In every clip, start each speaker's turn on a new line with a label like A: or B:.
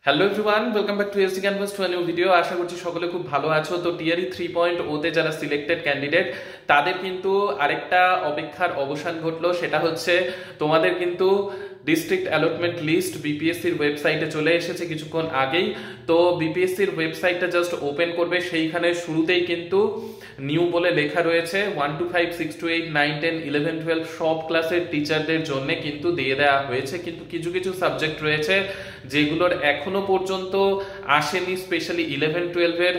A: Hello everyone, welcome back to SD canvas to a new video. আশা করছি সকলে খুব ভালো আছো। তো টিআরই 3.0 তে যারা সিলেক্টেড ক্যান্ডিডেট তাদের কিন্তু আরেকটা অপেক্ষার অবসান ঘটলো। সেটা হচ্ছে তোমাদের কিন্তু ডিস্ট্রিক্ট অ্যালটমেন্ট লিস্ট বিপিএসসির ওয়েবসাইটে চলে এসেছে কিছুক্ষণ আগেই। তো বিপিএসসির ওয়েবসাইটটা জাস্ট ওপেন করবে, সেইখানে শুরুতেই কিন্তু নিউ বলে লেখা রয়েছে 1 to 5, 6 to 8, 9, 10, 11, 12 সব ক্লাসের টিচারদের জন্য কিন্তু দিয়ে দেওয়া হয়েছে। কিন্তু কিছু কিছু সাবজেক্ট রয়েছে যেগুলোর এখনো পর্যন্ত আসেনি, স্পেশালি 11-12 এর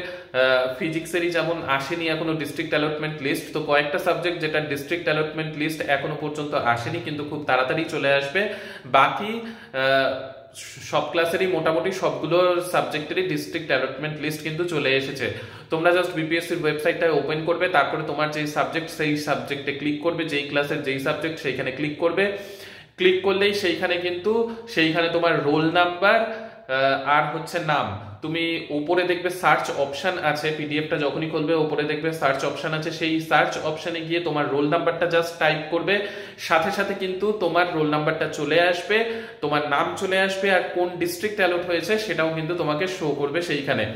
A: ফিজিক্সেরই যেমন আসেনি এখনো ডিস্ট্রিক্ট অ্যালটমেন্ট লিস্ট। তো কয়েকটা সাবজেক্ট যেটা ডিস্ট্রিক্ট অ্যালটমেন্ট লিস্ট এখনো পর্যন্ত আসেনি, কিন্তু খুব তাড়াতাড়ি চলে আসবে। বাকি সব ক্লাসেরই মোটামুটি সবগুলো সাবজেক্টেরই ডিস্ট্রিক্ট অ্যালটমেন্ট লিস্ট কিন্তু চলে এসেছে। তোমরা জাস্ট বিপিএসসির ওয়েবসাইটটা ওপেন করবে, তারপরে তোমার যেই সাবজেক্ট সেই সাবজেক্টে ক্লিক করবে, যেই ক্লাসের যেই সাবজেক্ট সেইখানে ক্লিক করবে। ক্লিক করলেই সেইখানে তোমার রোল নাম্বার আর হচ্ছে নাম, তুমি উপরে দেখবে সার্চ অপশন আছে, পিডিএফটা যখনই খুলবে উপরে দেখবে সার্চ অপশন আছে, সেই সার্চ অপশনে গিয়ে তোমার রোল নাম্বারটা জাস্ট টাইপ করবে। সাথে সাথে কিন্তু তোমার রোল নাম্বারটা চলে আসবে, তোমার নাম চলে আসবে, আর কোন ডিস্ট্রিক্ট অ্যালট হয়েছে সেটাও কিন্তু তোমাকে শো করবে সেইখানে।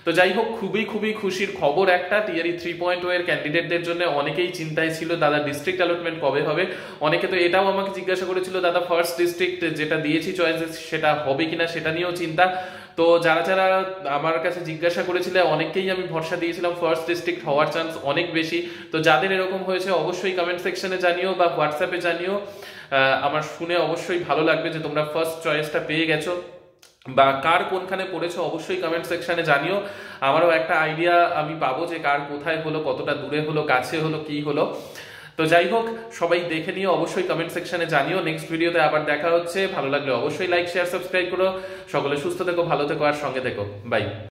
A: তো যাই হোক, খুবই খুবই খুশির খবর একটা টিআরই 3.0 এর ক্যান্ডিডেটদের জন্য। অনেকেই চিন্তায় ছিল দাদা ডিস্ট্রিক্ট অ্যালটমেন্ট কবে হবে। অনেকে তো এটাও আমাকে জিজ্ঞাসা করেছিল দাদা ফার্স্ট ডিস্ট্রিক্ট যেটা দিয়েছি চয়েসেস সেটা হবে কিনা, সেটা নিয়েও চিন্তা। তো যারা যারা আমার কাছে জিজ্ঞাসা করেছিল অনেককেই আমি ভরসা দিয়েছিলাম ফার্স্ট ডিস্ট্রিক্ট হওয়ার চান্স অনেক বেশি। তো যাদের এরকম হয়েছে অবশ্যই কমেন্ট সেকশনে জানিও বা হোয়াটসঅ্যাপে জানিও। আমার শুনে অবশ্যই ভালো লাগবে যে তোমরা ফার্স্ট চয়েসটা পেয়ে গেছো, বা কার কোনখানে পড়েছো অবশ্যই কমেন্ট সেকশনে জানিও। আমারও একটা আইডিয়া আমি পাবো যে কার কোথায় হলো, কতটা দূরে হলো, কাছে হলো, কি হলো। তো যাই হোক, সবাই দেখে নিয়ে অবশ্যই কমেন্ট সেকশনে জানিও। নেক্সট ভিডিওতে আবার দেখা হচ্ছে। ভালো লাগলে অবশ্যই লাইক, শেয়ার, সাবস্ক্রাইব করো। সকলে সুস্থ থেকো, ভালো থেকো আর সঙ্গে থেকো। বাই।